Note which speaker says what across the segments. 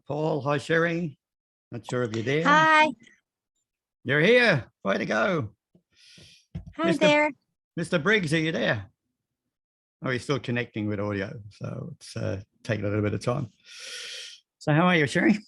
Speaker 1: Paul. Hi, Sherry. Not sure if you're there.
Speaker 2: Hi.
Speaker 1: You're here. Way to go.
Speaker 2: Hi there.
Speaker 1: Mr. Briggs, are you there? Oh, he's still connecting with audio, so it's taking a little bit of time. So how are you, Sherry?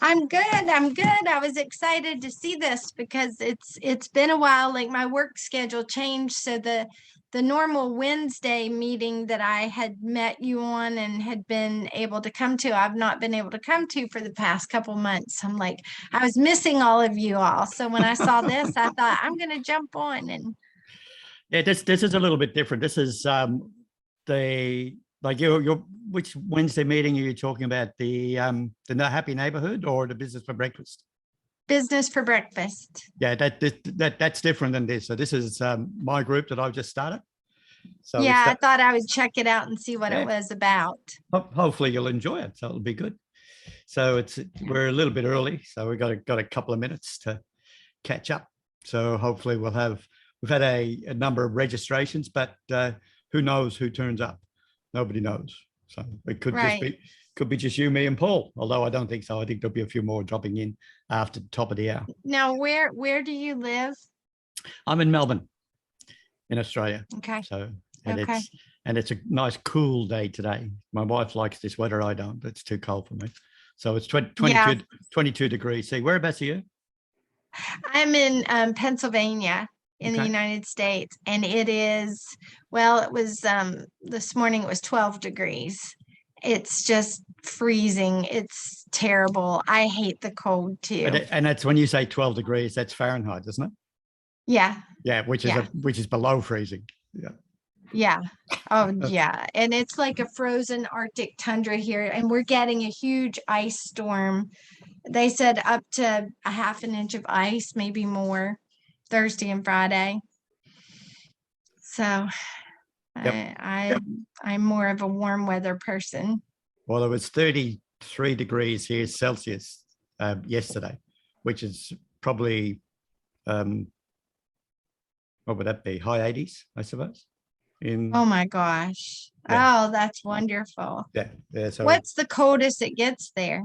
Speaker 2: I'm good. I was excited to see this because it's been a while. Like my work schedule changed, so the normal Wednesday meeting that I had met you on and had been able to come to, I've not been able to come to for the past couple months. I'm like, I was missing all of you all. So when I saw this, I thought I'm going to jump on. And
Speaker 1: yeah, this is a little bit different. This is the like your which Wednesday meeting are you talking about? The Happy Neighborhood or the Business for Breakfast?
Speaker 2: Business for Breakfast.
Speaker 1: Yeah, that's different than this. So this is my group that I've just started. So
Speaker 2: yeah, I thought I would check it out and see what it was about.
Speaker 1: Hopefully you'll enjoy it. So it'll be good. So we're a little bit early, so we've got a couple of minutes to catch up. So hopefully we've had a number of registrations, but who knows who turns up? Nobody knows. So it could be just you, me, and Paul. Although I don't think so. I think there'll be a few more dropping in after the top of the hour.
Speaker 2: Now, where do you live?
Speaker 1: I'm in Melbourne, in Australia.
Speaker 2: Okay.
Speaker 1: So it's a nice cool day today. My wife likes this weather. I don't. It's too cold for me. So it's 22 degrees. See, whereabouts are you?
Speaker 2: I'm in Pennsylvania in the United States, and it is, well, it was this morning it was 12 degrees. It's just freezing. It's terrible. I hate the cold too.
Speaker 1: And that's when you say 12 degrees, that's Fahrenheit, isn't it?
Speaker 2: Yeah.
Speaker 1: Yeah, which is below freezing. Yeah.
Speaker 2: Yeah. Oh, yeah. And it's like a frozen Arctic tundra here, and we're getting a huge ice storm. They said up to a half an inch of ice, maybe more, Thursday and Friday. So I'm more of a warm weather person. Well,
Speaker 1: it was 33 degrees here Celsius yesterday, which is probably, what would that be? High 80s, I suppose.
Speaker 2: Oh my gosh. Yeah. Oh, that's wonderful.
Speaker 1: Yeah. So
Speaker 2: what's the coldest it gets there?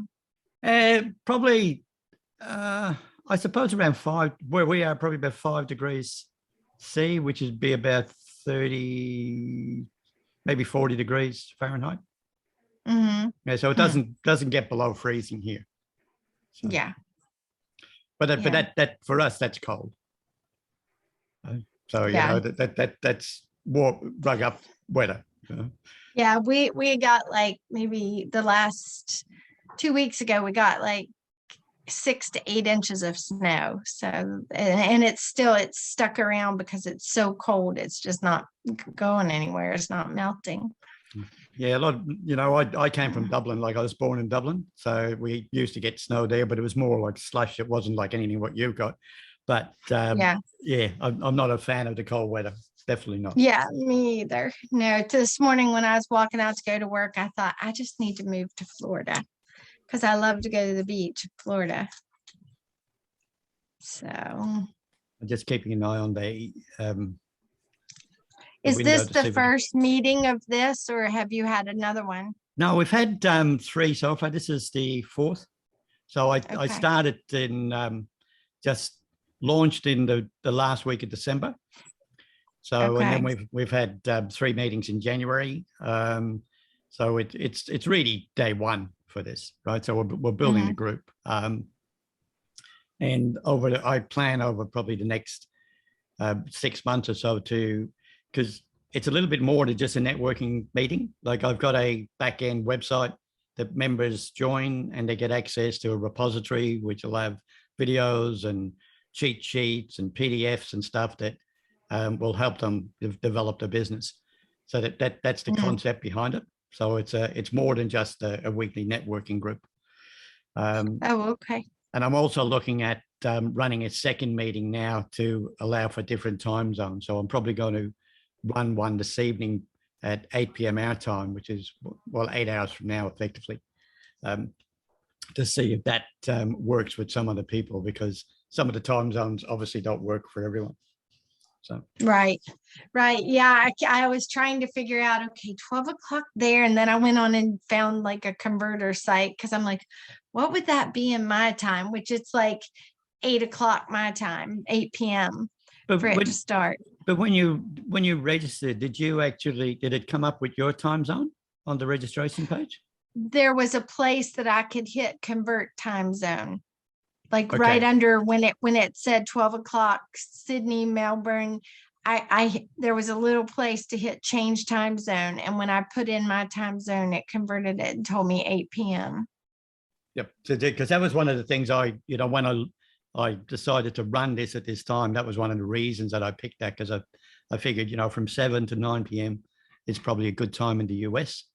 Speaker 1: Probably, I suppose around 5, where we are, probably about 5 degrees C, which would be about 30, maybe 40 degrees Fahrenheit.
Speaker 2: Mm-hmm.
Speaker 1: Yeah, so it doesn't get below freezing here. So.
Speaker 2: Yeah.
Speaker 1: But that for us, that's cold. So that's more rug up weather.
Speaker 2: Yeah, we got like maybe the last 2 weeks ago, we got like 6 to 8 inches of snow. So, and it's stuck around because it's so cold. It's just not going anywhere. It's not melting.
Speaker 1: Yeah, a lot of, I came from Dublin, like I was born in Dublin. So we used to get snow there, but it was more like slush. It wasn't like anything what you've got. But I'm not a fan of the cold weather. Definitely not.
Speaker 2: Yeah, me either. No, this morning when I was walking out to go to work, I thought I just need to move to Florida because I love to go to the beach in Florida. So I'm
Speaker 1: just keeping an eye on the
Speaker 2: is this the first meeting of this, or have you had another one?
Speaker 1: No, we've had 3 so far. This is the 4th. So I started in just launched in the last week of December. So and then we've had 3 meetings in January. So it's really day 1 for this, right? So we're building the group, and I plan over probably the next 6 months or so because it's a little bit more than just a networking meeting. Like I've got a back end website that members join and they get access to a repository which will have videos and cheat sheets and PDFs and stuff that will help them develop their business. So that's the concept behind it. So it's more than just a weekly networking group.
Speaker 2: And
Speaker 1: I'm also looking at running a second meeting now to allow for different time zones. So I'm probably going to run one this evening at 8 p.m. our time, which is 8 hours from now, effectively, to see if that works with some other people, because some of the time zones obviously don't work for everyone. So
Speaker 2: Right. Yeah. I was trying to figure out, okay, 12 o'clock there. And then I went on and found like a converter site because I'm like, what would that be in my time? Which it's like 8 o'clock my time, 8 p.m.
Speaker 1: but
Speaker 2: for it to start.
Speaker 1: when you registered, did it come up with your time zone on the registration page?
Speaker 2: There was a place that I could hit convert time zone, like right
Speaker 1: Okay.
Speaker 2: under when it said 12 o'clock Sydney, Melbourne. There was a little place to hit change time zone, and when I put in my time zone, it converted it and told me 8 p.m.
Speaker 1: Yep. Because that was one of the things when I decided to run this at this time, that was one of the reasons that I picked that, because I figured, from 7 to 9 p.m. is probably a good time in the US.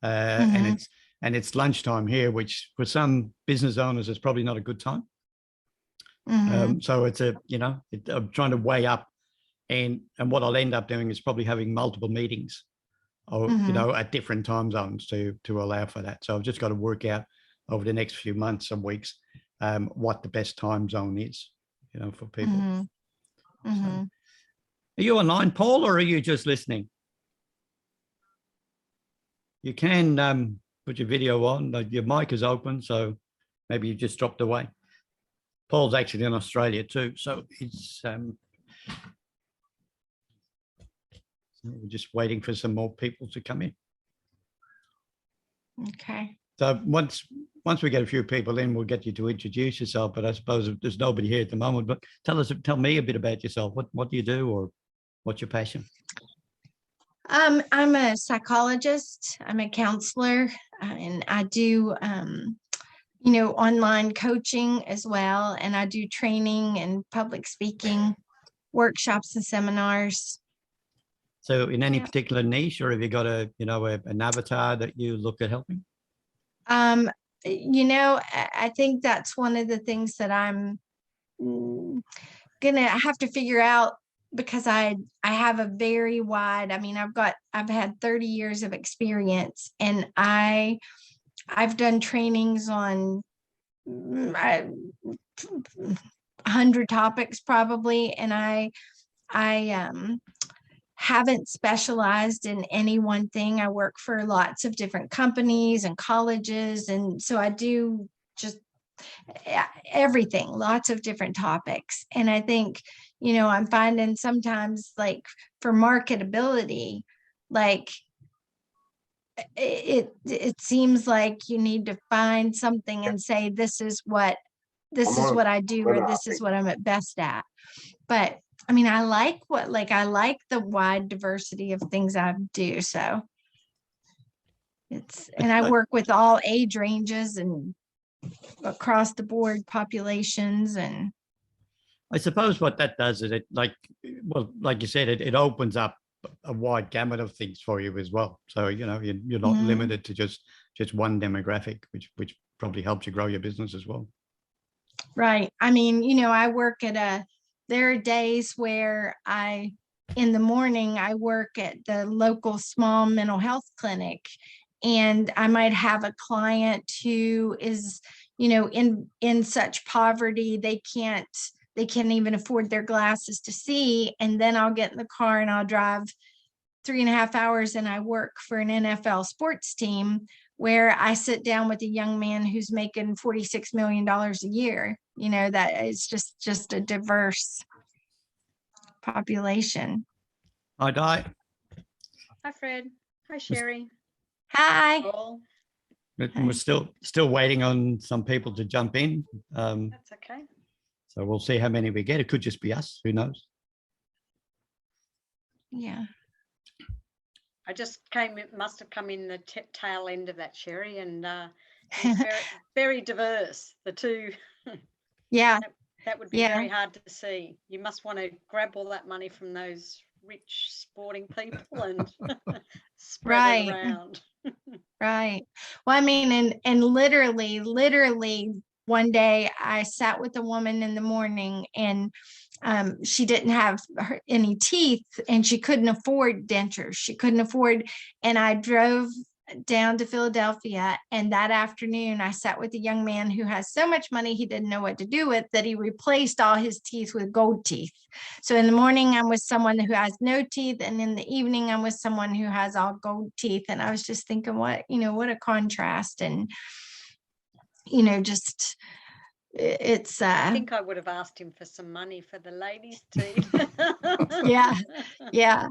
Speaker 1: And it's lunchtime here, which for some business owners is probably not a good time. So it's I'm trying to weigh up, and what I'll end up doing is probably having multiple meetings, or at different time zones to allow for that. So I've just got to work out over the next few months and weeks what the best time zone is, for people. So, are you online, Paul, or are you just listening? You can put your video on. Your mic is open, so maybe you just dropped away. Paul's actually in Australia too, so it's we're just waiting for some more people to come in.
Speaker 2: Okay.
Speaker 1: So once we get a few people in, we'll get you to introduce yourself. But I suppose there's nobody here at the moment. But tell me a bit about yourself. What do you do, or what's your passion?
Speaker 2: I'm a psychologist. I'm a counselor, and I do online coaching as well. And I do training and public speaking workshops and seminars.
Speaker 1: So in any particular niche, or have you got an avatar that you look at helping?
Speaker 2: I think that's one of the things that I'm gonna have to figure out, because I have a very wide, I've had 30 years of experience, and I've done trainings on 100 topics probably, and I haven't specialized in any one thing. I work for lots of different companies and colleges, and so I do just everything, lots of different topics. And I think, I'm finding sometimes, like, for marketability, like it seems like you need to find something and say, this is what I do, or this is what I'm at best at. But I like the wide diversity of things I do. So and I work with all age ranges and across the board populations. And
Speaker 1: I suppose what that does is like you said, it opens up a wide gamut of things for you as well. So, you're not limited to just one demographic, which probably helps you grow your business as well.
Speaker 2: Right. I work there are days where in the morning, I work at the local small mental health clinic, and I might have a client who is, in such poverty, they can't even afford their glasses to see. And then I'll get in the car and I'll drive 3.5 hours, and I work for an NFL sports team where I sit down with a young man who's making $46 million a year. That is just a diverse population.
Speaker 1: Hi, Di.
Speaker 3: Hi, Fred. Hi, Sherry.
Speaker 2: Hi.
Speaker 3: Paul.
Speaker 1: We're still waiting on some people to jump in.
Speaker 3: That's okay.
Speaker 1: So we'll see how many we get. It could just be us. Who knows?
Speaker 2: Yeah.
Speaker 3: I just must have come in the tail end of that, Sherry, and it's very, very diverse, the two.
Speaker 2: Yeah.
Speaker 3: That would be very hard to see. You must want to grab all that money from those rich sporting people and spread it around.
Speaker 2: Right. Well, and literally one day I sat with a woman in the morning, and she didn't have any teeth, and she couldn't afford dentures. And I drove down to Philadelphia. And that afternoon, I sat with a young man who has so much money he didn't know what to do with, that he replaced all his teeth with gold teeth. So in the morning, I'm with someone who has no teeth, and in the evening, I'm with someone who has all gold teeth. And I was just thinking, what a contrast. And, just it's
Speaker 3: I think I would have asked him for some money for the ladies' teeth.
Speaker 2: yeah.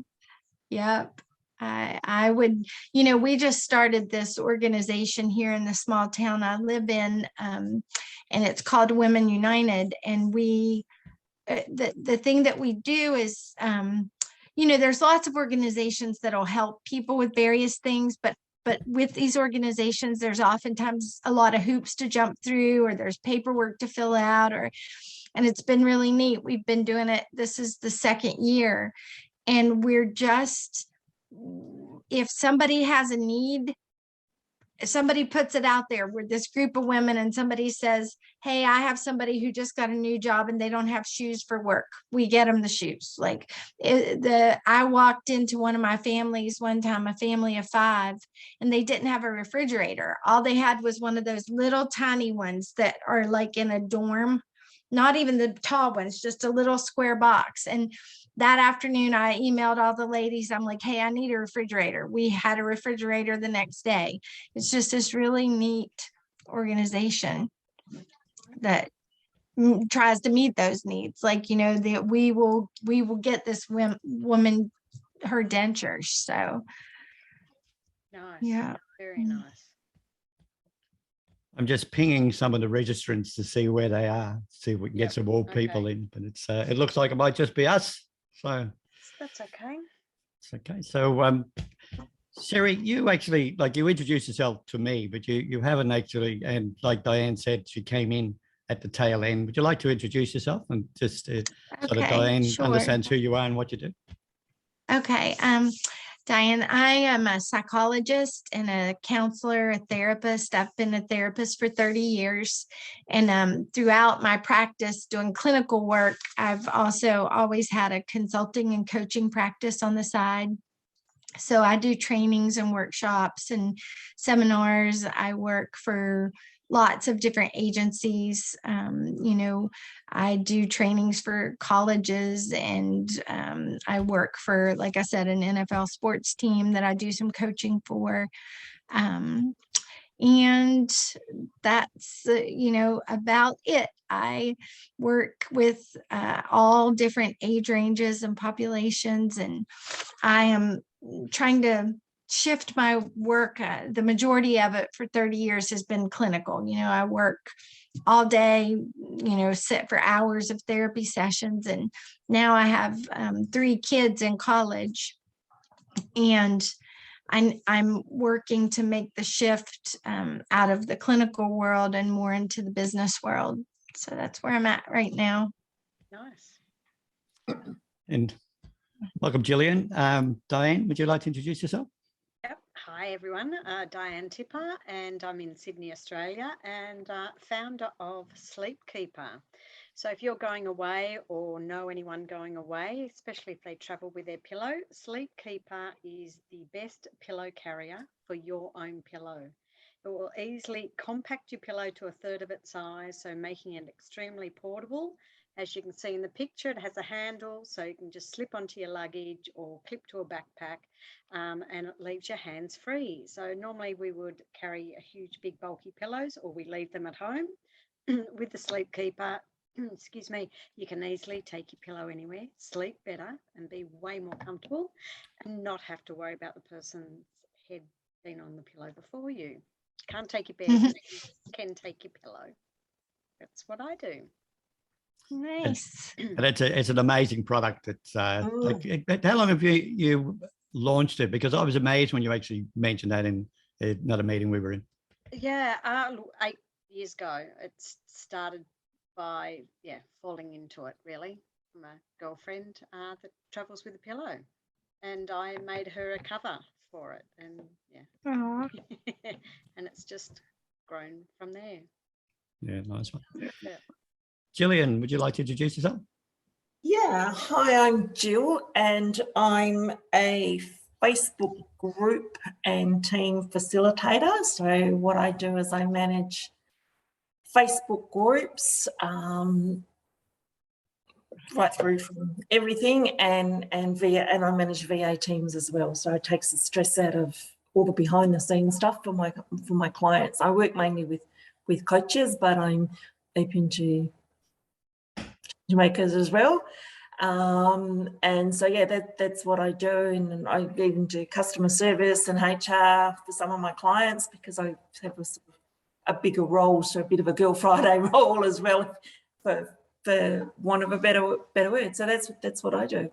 Speaker 2: Yep. I would, we just started this organization here in the small town I live in, and it's called Women United. And we, the thing that we do is, there's lots of organizations that'll help people with various things, but with these organizations, there's oftentimes a lot of hoops to jump through, or there's paperwork to fill out, and it's been really neat. We've been doing it. This is the second year. And we're just, if somebody has a need, if somebody puts it out there with this group of women and somebody says, hey, I have somebody who just got a new job and they don't have shoes for work, we get them the shoes. Like I walked into one of my families one time, a family of 5, and they didn't have a refrigerator. All they had was one of those little tiny ones that are like in a dorm, not even the tall ones, just a little square box. And that afternoon, I emailed all the ladies. I'm like, hey, I need a refrigerator. We had a refrigerator the next day. It's just this really neat organization that tries to meet those needs. Like, that we will get this woman her dentures. So
Speaker 3: nice.
Speaker 2: Yeah.
Speaker 3: Very nice.
Speaker 1: I'm just pinging some of the registrants to see where they are, see if we can get some more people in. But it looks like it might just be us. So
Speaker 3: that's okay.
Speaker 1: It's okay. So Sherry, you actually, you introduced yourself to me, but you haven't actually, and like Diane said, she came in at the tail end. Would you like to introduce yourself and just so that Diane understands who you are and what you do?
Speaker 2: Okay. Diane, I am a psychologist and a counselor, a therapist. I've been a therapist for 30 years. And throughout my practice doing clinical work, I've also always had a consulting and coaching practice on the side. So I do trainings and workshops and seminars. I work for lots of different agencies. I do trainings for colleges, and I work for, like I said, an NFL sports team that I do some coaching for. And that's, about it. I work with all different age ranges and populations, and I am trying to shift my work. The majority of it for 30 years has been clinical. I work all day, sit for hours of therapy sessions. And now I have 3 kids in college, and I'm working to make the shift out of the clinical world and more into the business world. So that's where I'm at right now.
Speaker 3: Nice.
Speaker 1: And welcome, Gillian. Diane, would you like to introduce yourself?
Speaker 3: Yep. Hi, everyone. Diane Tipper, and I'm in Sydney, Australia, and founder of Sleep Keeper. So if you're going away or know anyone going away, especially if they travel with their pillow, Sleep Keeper is the best pillow carrier for your own pillow. It will easily compact your pillow to 1/3 of its size, so making it extremely portable. As you can see in the picture, it has a handle, so you can just slip onto your luggage or clip to a backpack, and it leaves your hands free. So normally we would carry a huge, big, bulky pillows, or we leave them at home. With the Sleep Keeper, excuse me, you can easily take your pillow anywhere, sleep better, and be way more comfortable, and not have to worry about the person's head being on the pillow before you. Can't take your bed, but you can take your pillow. That's what I do.
Speaker 2: Nice.
Speaker 1: And it's an amazing product. It's how long have you launched it? Because I was amazed when you actually mentioned that in another meeting we were in.
Speaker 3: Yeah, 8 years ago. It started by falling into it, really, from a girlfriend that travels with a pillow, and I made her a cover for it, and and it's just grown from there.
Speaker 1: Yeah, nice one.
Speaker 3: Yeah.
Speaker 1: Gillian, would you like to introduce yourself?
Speaker 4: Yeah, hi, I'm Jill, and I'm a Facebook group and team facilitator. So what I do is I manage Facebook groups, right through from everything, and I manage VA teams as well. So it takes the stress out of all the behind the scenes stuff for my clients. I work mainly with coaches, but I'm open to makers as well. And so yeah, that's what I do. And I even do customer service and HR for some of my clients, because I have a bigger role, so a bit of a Girl Friday role as well, for want of a better word. So that's what I do.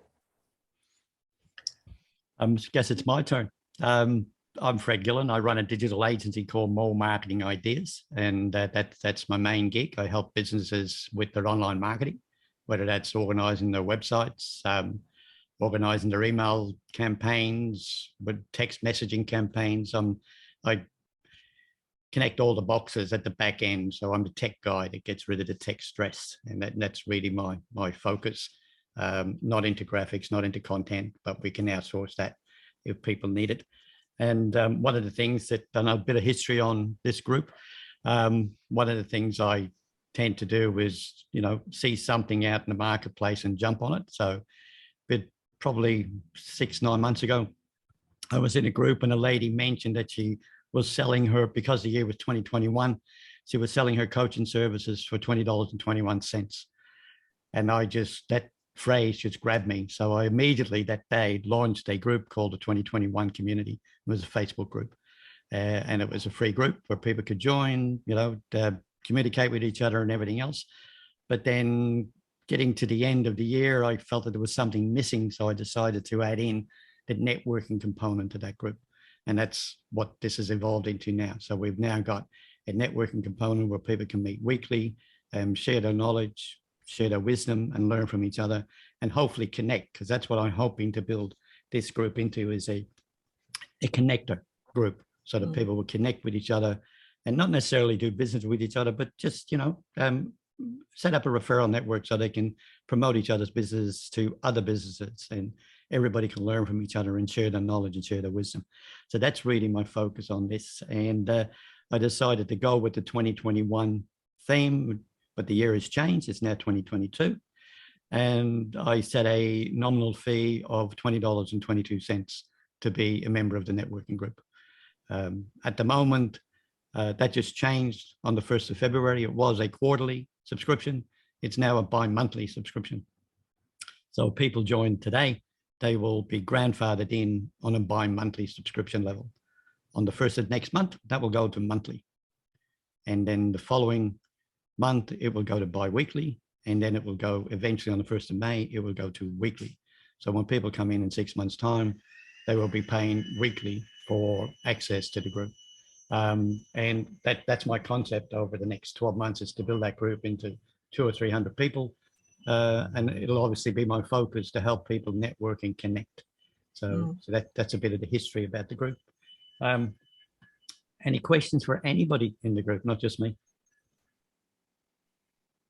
Speaker 1: I guess it's my turn. I'm Fred Gillen. I run a digital agency called More Marketing Ideas, and that's my main gig. I help businesses with their online marketing, whether that's organising their websites, organising their email campaigns, with text messaging campaigns. I connect all the boxes at the back end. So I'm the tech guy that gets rid of the tech stress, and that's really my focus. Not into graphics, not into content, but we can outsource that if people need it. And one of the things that, done a bit of history on this group, one of the things I tend to do is, see something out in the marketplace and jump on it. So probably 6-9 months ago, I was in a group and a lady mentioned that she was selling her, because the year was 2021, she was selling her coaching services for $20.21. And that phrase just grabbed me. So I immediately that day launched a group called the 2021 Community. It was a Facebook group. And it was a free group where people could join, communicate with each other and everything else. But then getting to the end of the year, I felt that there was something missing. So I decided to add in the networking component to that group. And that's what this has evolved into now. So we've now got a networking component where people can meet weekly, share their knowledge, share their wisdom, and learn from each other, and hopefully connect, because that's what I'm hoping to build this group into, is a connector group, so that people will connect with each other and not necessarily do business with each other, but just, set up a referral network so they can promote each other's business to other businesses, and everybody can learn from each other and share their knowledge and share their wisdom. So that's really my focus on this. And I decided to go with the 2021 theme, but the year has changed. It's now 2022. And I set a nominal fee of $20.22 to be a member of the networking group. At the moment, that just changed on the 1st of February. It was a quarterly subscription. It's now a bi-monthly subscription. So people join today, they will be grandfathered in on a bi-monthly subscription level. On the 1st of next month, that will go to monthly. And then the following month, it will go to bi-weekly. And then it will go eventually on the 1st of May, it will go to weekly. So when people come in 6 months' time, they will be paying weekly for access to the group. And that's my concept over the next 12 months, is to build that group into 200 or 300 people. And it'll obviously be my focus to help people network and connect. So that's a bit of the history about the group. Any questions for anybody in the group, not just me?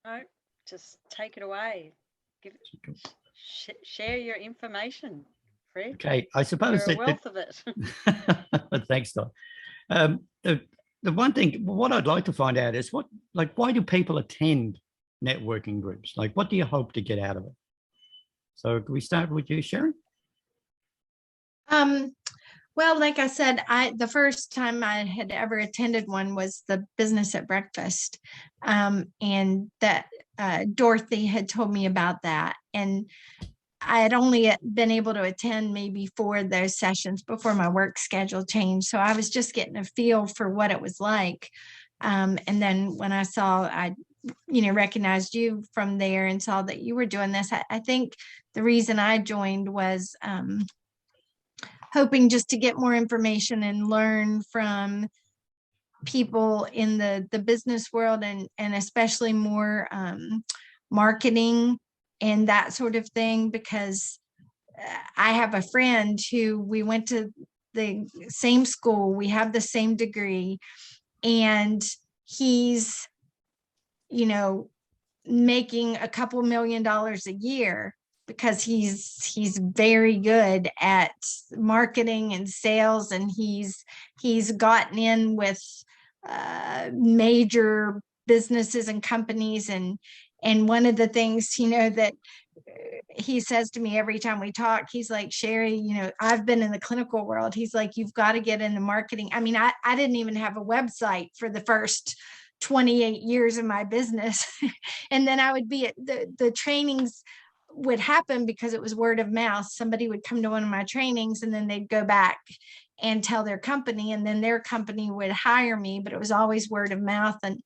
Speaker 3: No, just take it away. Share your information, Fred.
Speaker 1: Okay, I suppose
Speaker 3: you're a wealth of it.
Speaker 1: Thanks, Don. The one thing, what I'd like to find out is why do people attend networking groups? Like, what do you hope to get out of it? So can we start with you, Sharon?
Speaker 2: Well, like I said, the first time I had ever attended one was the Business at Breakfast, and that Dorothy had told me about that. And I had only been able to attend maybe 4 of those sessions before my work schedule changed. So I was just getting a feel for what it was like. And then when I recognized you from there and saw that you were doing this, I think the reason I joined was hoping just to get more information and learn from people in the business world, and especially more marketing and that sort of thing, because I have a friend who we went to the same school, we have the same degree, and he's, making a couple $1 million a year, because he's very good at marketing and sales, and he's gotten in with major businesses and companies, and one of the things, you know, that he says to me every time we talk, he's like, Sherry, you know, I've been in the clinical world. He's like, you've got to get into marketing. I mean, I didn't even have a website for the first 28 years of my business. And then I would be at the trainings would happen because it was word of mouth. Somebody would come to one of my trainings and then they'd go back and tell their company, and then their company would hire me, but it was always word of mouth. And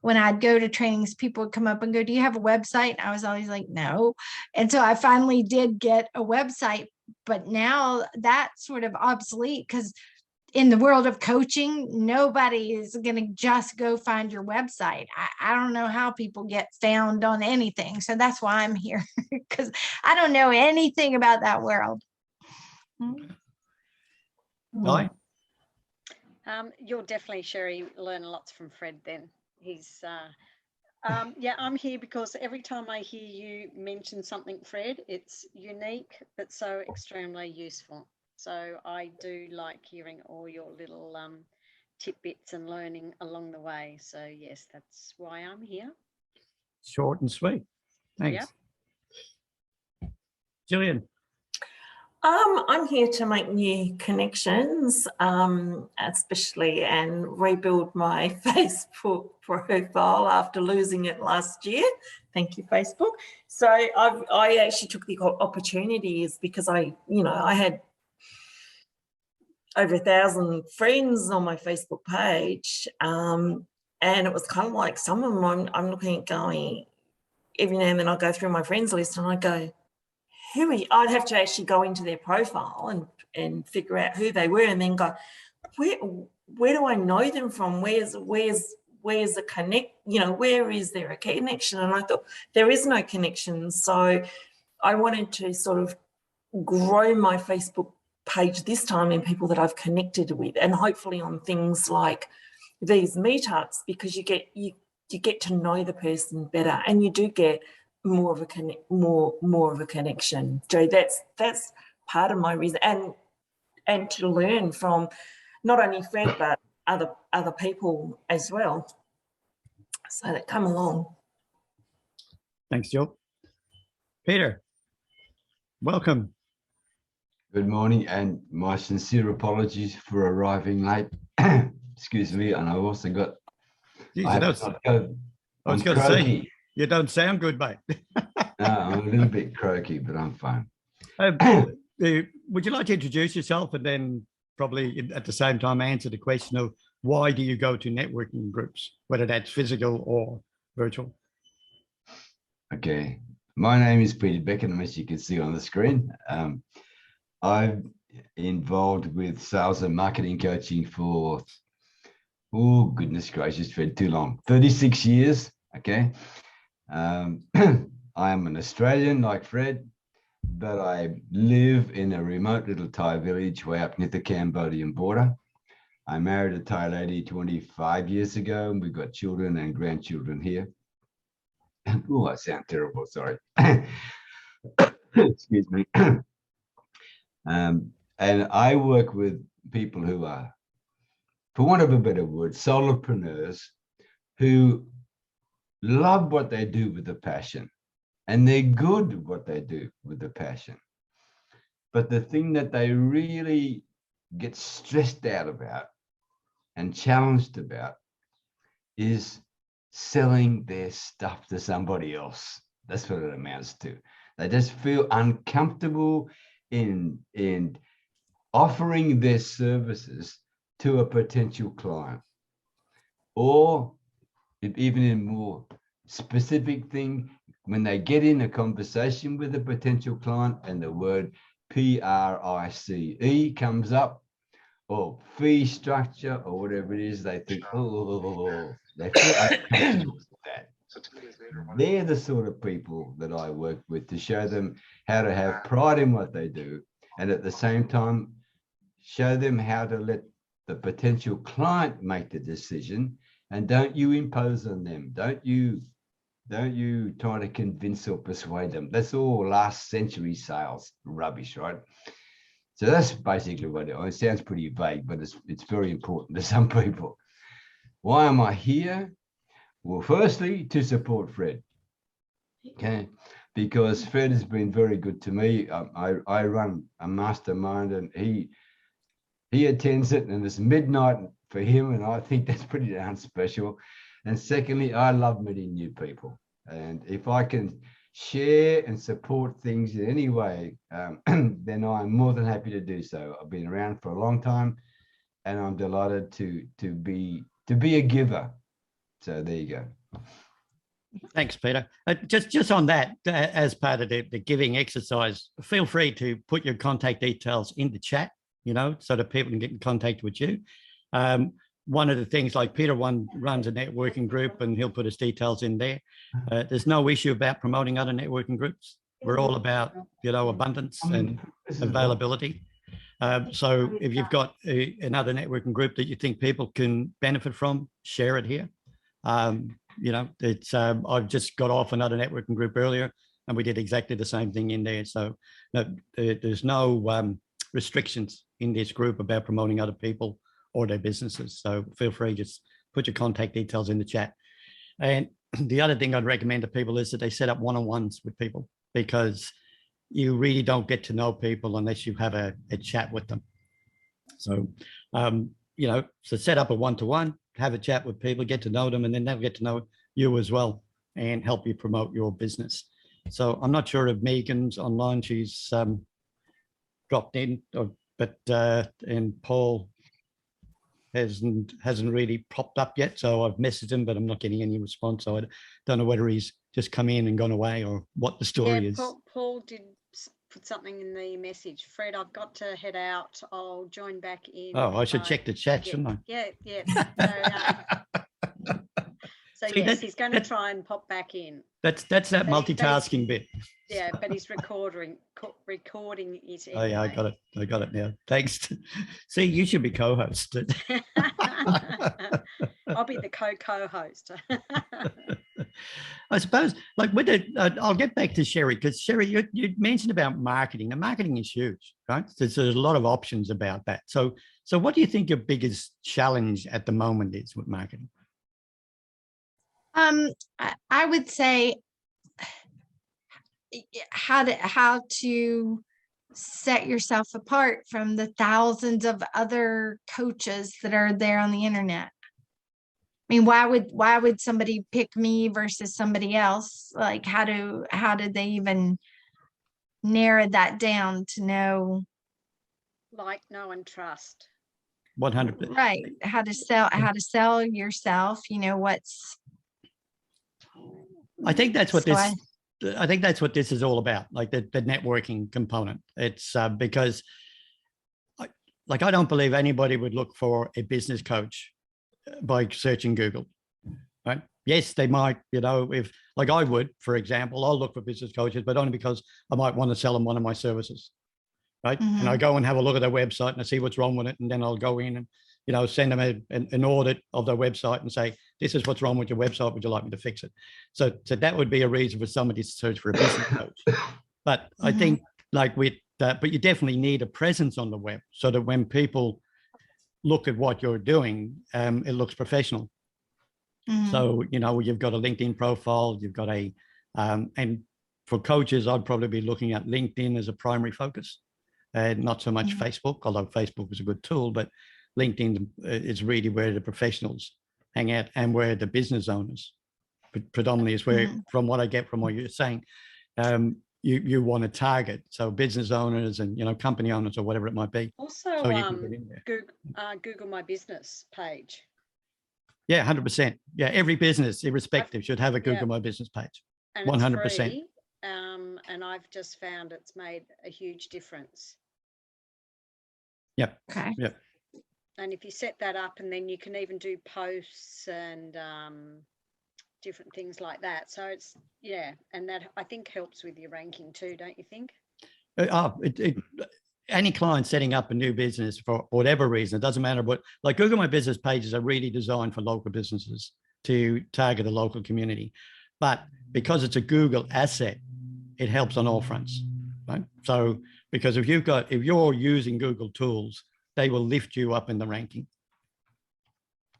Speaker 2: when I'd go to trainings, people would come up and go, do you have a website? And I was always like, no. And so I finally did get a website, but now that's sort of obsolete, because in the world of coaching, nobody is going to just go find your website. I don't know how people get found on anything. So that's why I'm here, because I don't know anything about that world.
Speaker 1: Di?
Speaker 3: You'll definitely, Sherry, learn lots from Fred then. He's, yeah, I'm here because every time I hear you mention something, Fred, it's unique, but so extremely useful. So I do like hearing all your little tidbits and learning along the way. So yes, that's why I'm here.
Speaker 1: Short and sweet. Thanks.
Speaker 3: Yep.
Speaker 1: Gillian?
Speaker 4: I'm here to make new connections, especially, and rebuild my Facebook profile after losing it last year. Thank you, Facebook. So I actually took the opportunities because I had over 1,000 friends on my Facebook page, and it was kind of like some of them I'm looking at going, every now and then I go through my friends list and I go, I'd have to actually go into their profile and figure out who they were, and then go, where do I know them from? Where's the connect? You know, where is there a connection? And I thought there is no connection. So I wanted to sort of grow my Facebook page this time in people that I've connected with, and hopefully on things like these meetups, because you get to know the person better, and you do get more of a connection. So that's part of my reason, and to learn from not only Fred but other people as well. So that come along.
Speaker 1: Thanks, Jill. Peter, welcome.
Speaker 5: Good morning, and my sincere apologies for arriving late. Excuse me, and I've also got.
Speaker 1: Jeez,
Speaker 5: I was
Speaker 1: going to say, you don't sound good, mate.
Speaker 5: No, I'm a little bit croaky, but I'm fine.
Speaker 1: Would you like to introduce yourself and then probably at the same time answer the question of why do you go to networking groups, whether that's physical or virtual?
Speaker 5: Okay, my name is Peter Beckham, as you can see on the screen. I'm involved with sales and marketing coaching for, oh goodness gracious, for too long, 36 years. Okay. I am an Australian like Fred, but I live in a remote little Thai village way up near the Cambodian border. I married a Thai lady 25 years ago, and we've got children and grandchildren here. Oh, I sound terrible, sorry. Excuse me. And I work with people who are, for want of a better word, solopreneurs who love what they do with a passion, and they're good at what they do with a passion. But the thing that they really get stressed out about and challenged about is selling their stuff to somebody else. That's what it amounts to. They just feel uncomfortable in offering their services to a potential client, or even in more specific thing, when they get in a conversation with a potential client and the word PRICE comes up, or fee structure, or whatever it is, they think, oh, they feel uncomfortable with that. They're the sort of people that I work with to show them how to have pride in what they do, and at the same time, show them how to let the potential client make the decision, and don't you impose on them. Don't you Don't you try to convince or persuade them. That's all last century sales rubbish, right? So that's basically what it sounds pretty vague, but it's very important to some people. Why am I here? Well, firstly, to support Fred. Okay, because Fred has been very good to me. I run a mastermind, and he attends it, and it's midnight for him, and I think that's pretty darn special. And secondly, I love meeting new people, and if I can share and support things in any way, then I'm more than happy to do so. I've been around for a long time, and I'm delighted to be a giver. So there you go.
Speaker 1: Thanks, Peter. Just on that, as part of the giving exercise, feel free to put your contact details in the chat, so that people can get in contact with you. One of the things, like Peter runs a networking group, and he'll put his details in there. There's no issue about promoting other networking groups. We're all about, abundance and availability. So if you've got another networking group that you think people can benefit from, share it here. It's I've just got off another networking group earlier, and we did exactly the same thing in there. So there's no restrictions in this group about promoting other people or their businesses. So feel free, just put your contact details in the chat. And the other thing I'd recommend to people is that they set up one-on-ones with people, because you really don't get to know people unless you have a chat with them. So, so set up a one-to-one, have a chat with people, get to know them, and then they'll get to know you as well and help you promote your business. So I'm not sure if Megan's online. She's dropped in, but and Paul hasn't really popped up yet. So I've messaged him, but I'm not getting any response. So I don't know whether he's just come in and gone away or what the story is.
Speaker 3: Paul did put something in the message. Fred, I've got to head out. I'll join back in.
Speaker 1: Oh, I should check the chat, shouldn't I?
Speaker 3: Yeah. So
Speaker 1: See,
Speaker 3: yes, he's going to try and pop back in.
Speaker 1: That's that multitasking bit.
Speaker 3: Yeah, but he's recording it. Anyway.
Speaker 1: Oh yeah, I got it now. Thanks. See, you should be co-host.
Speaker 3: I'll be the co-host.
Speaker 1: I suppose, like with it, I'll get back to Sherry, because Sherry, you mentioned about marketing. And marketing is huge, right? There's a lot of options about that. So what do you think your biggest challenge at the moment is with marketing?
Speaker 2: I would say how to set yourself apart from the thousands of other coaches that are there on the internet. I mean, why would somebody pick me versus somebody else? Like, how did they even narrow that down to know?
Speaker 3: Like, know and trust.
Speaker 1: 100%.
Speaker 2: Right. How to sell yourself, what's.
Speaker 1: I think that's what I think that's what this is all about, like the networking component. It's because I don't believe anybody would look for a business coach by searching Google, right? Yes, they might, if like I would, for example, I'll look for business coaches, but only because I might want to sell them one of my services, right? Mm-hmm. And I go and have a look at their website and I see what's wrong with it. And then I'll go in and, send them an audit of their website and say, this is what's wrong with your website. Would you like me to fix it? So that would be a reason for somebody to search for a business coach. But I think like with that, but you definitely need a presence on the web so that when people look at what you're doing, it looks professional. Mm-hmm. So, you've got a LinkedIn profile, you've got and for coaches, I'd probably be looking at LinkedIn as a primary focus, not so much Facebook, although Facebook is a good tool, but LinkedIn is really where the professionals hang out and where the business owners predominantly is where, from what I get from what you're saying, you want to target. So business owners and, company owners or whatever it might be.
Speaker 3: Also,
Speaker 1: so
Speaker 3: Google My Business page.
Speaker 1: Yeah, 100%. Yeah, every business, irrespective, should have a Google My Business page.
Speaker 3: And
Speaker 1: 100%.
Speaker 3: It's free, and I've just found it's made a huge difference.
Speaker 1: Yep.
Speaker 2: Okay.
Speaker 1: Yep.
Speaker 3: And if you set that up, and then you can even do posts and different things like that. So it's, and that I think helps with your ranking too, don't you think?
Speaker 1: Any client setting up a new business for whatever reason, it doesn't matter what, like Google My Business pages are really designed for local businesses to target the local community. But because it's a Google asset, it helps on all fronts, right? So because if you're using Google tools, they will lift you up in the ranking,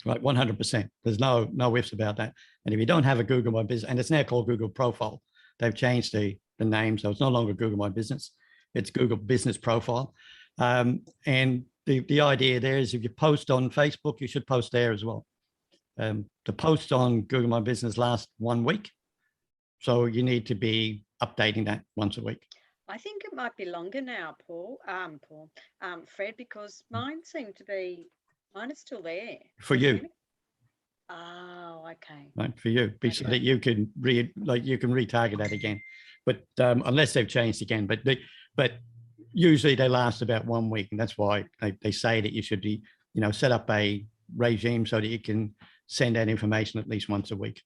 Speaker 1: right? 100%. There's no ifs about that. And if you don't have a Google My Business, and it's now called Google Profile, they've changed the name, so it's no longer Google My Business, it's Google Business Profile. And the idea there is if you post on Facebook, you should post there as well. The post on Google My Business lasts 1 week, so you need to be updating that once a week.
Speaker 3: I think it might be longer now, Fred, because mine is still there.
Speaker 1: For you.
Speaker 3: Oh, okay.
Speaker 1: Right, for you, so that you can retarget that again. But unless they've changed again, but usually they last about 1 week, and that's why they say that you should be, set up a regime so that you can send out information at least once a week.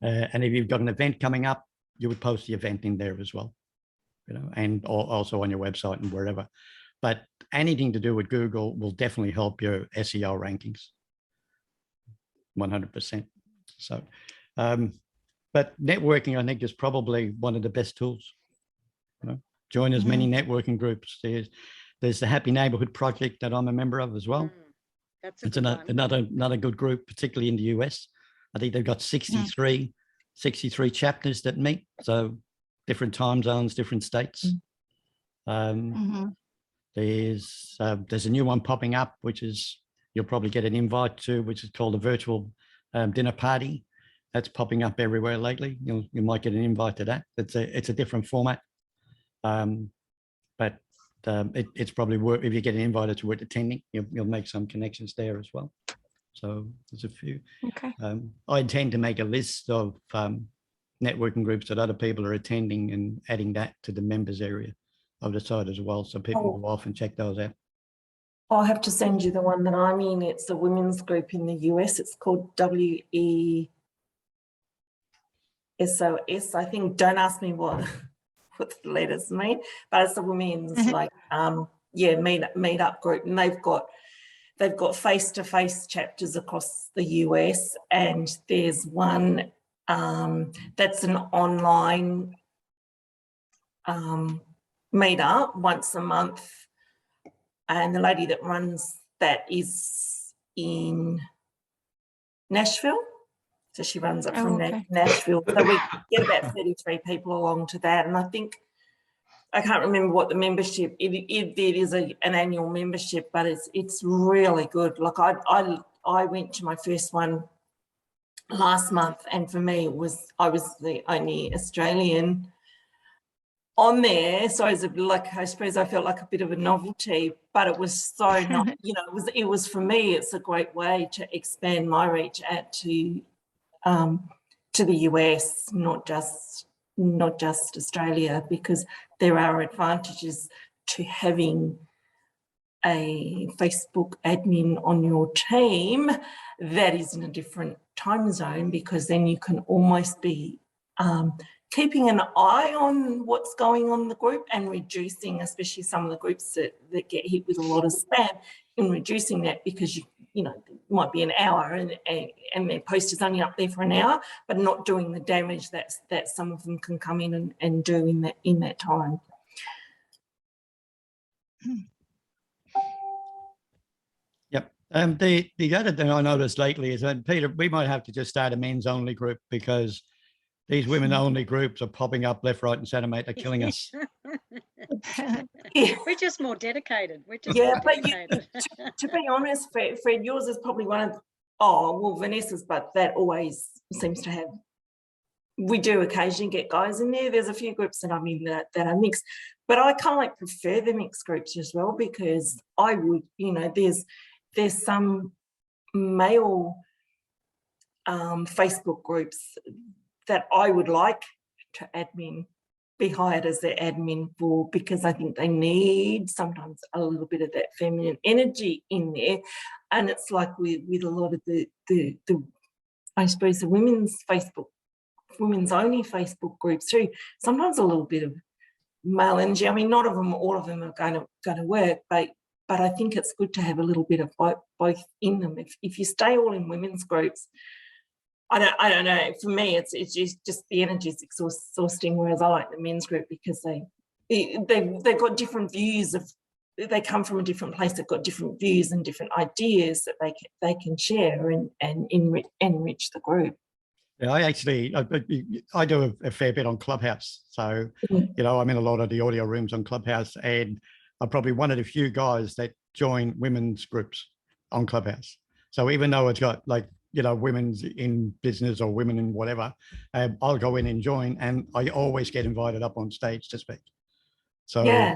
Speaker 1: And if you've got an event coming up, you would post the event in there as well, and also on your website and wherever. But anything to do with Google will definitely help your SEO rankings, 100%. So, but networking, I think, is probably one of the best tools. Join as many networking groups. There's the Happy Neighborhood Project that I'm a member of as well. It's another good group, particularly in the US. I think they've got 63 chapters that meet, so different time zones, different states. There's a new one popping up, which is you'll probably get an invite to, which is called a virtual dinner party. That's popping up everywhere lately. You might get an invite to that. It's a different format, but it's probably worth, if you get an invite, it's worth attending. You'll make some connections there as well. So there's a few.
Speaker 2: Okay.
Speaker 1: I intend to make a list of networking groups that other people are attending and adding that to the members area of the site as well, so people go off and check those out.
Speaker 4: I'll have to send you the one that I'm in. It's a women's group in the US. It's called WESOS. I think, don't ask me what the letters mean, but it's a women's meet up group, and they've got face-to-face chapters across the US, and there's one that's an online meet up once a month, and the lady that runs that is in Nashville, so she runs it from Nashville. So we get about 33 people along to that, and I think, I can't remember what the membership, it is an annual membership, but it's really good. Like I went to my first one last month, and for me I was the only Australian on there, so I suppose I felt like a bit of a novelty, but it was so not, it was for me, it's a great way to expand my reach out to the US, not just Australia, because there are advantages to having a Facebook admin on your team that is in a different time zone, because then you can almost be keeping an eye on what's going on in the group and reducing, especially some of the groups that get hit with a lot of spam, and reducing that, because it might be an hour and their post is only up there for an hour, but not doing the damage that some of them can come in and do in that time.
Speaker 1: Yep. The other thing I noticed lately is that, Peter, we might have to just start a men's only group, because these women only groups are popping up left, right and centre, mate. They're killing us.
Speaker 3: We're just more dedicated.
Speaker 4: But to be honest, Fred, yours is probably one of, Vanessa's, but that always seems to have, we do occasionally get guys in there. There's a few groups that I'm in that are mixed, but I kind of prefer the mixed groups as well, because I would, there's some male Facebook groups that I would like to be hired as their admin for, because I think they need sometimes a little bit of that feminine energy in there. And it's like with a lot of the I suppose the women's only Facebook groups too, sometimes a little bit of male energy. I mean, not all of them are going to work, but I think it's good to have a little bit of both in them. If you stay all in women's groups, I don't know. For me, it's just the energy is exhausting. Whereas I like the men's group because they've got different views of. They come from a different place. They've got different views and different ideas that they can share and enrich the group.
Speaker 1: Yeah, I do a fair bit on Clubhouse. So, you know, I'm in a lot of the audio rooms on Clubhouse, and I'm probably one of the few guys that join women's groups on Clubhouse. So even though it's got like, you know, women's in business or women in whatever, I'll go in and join, and I always get invited up on stage to speak. So
Speaker 4: yeah.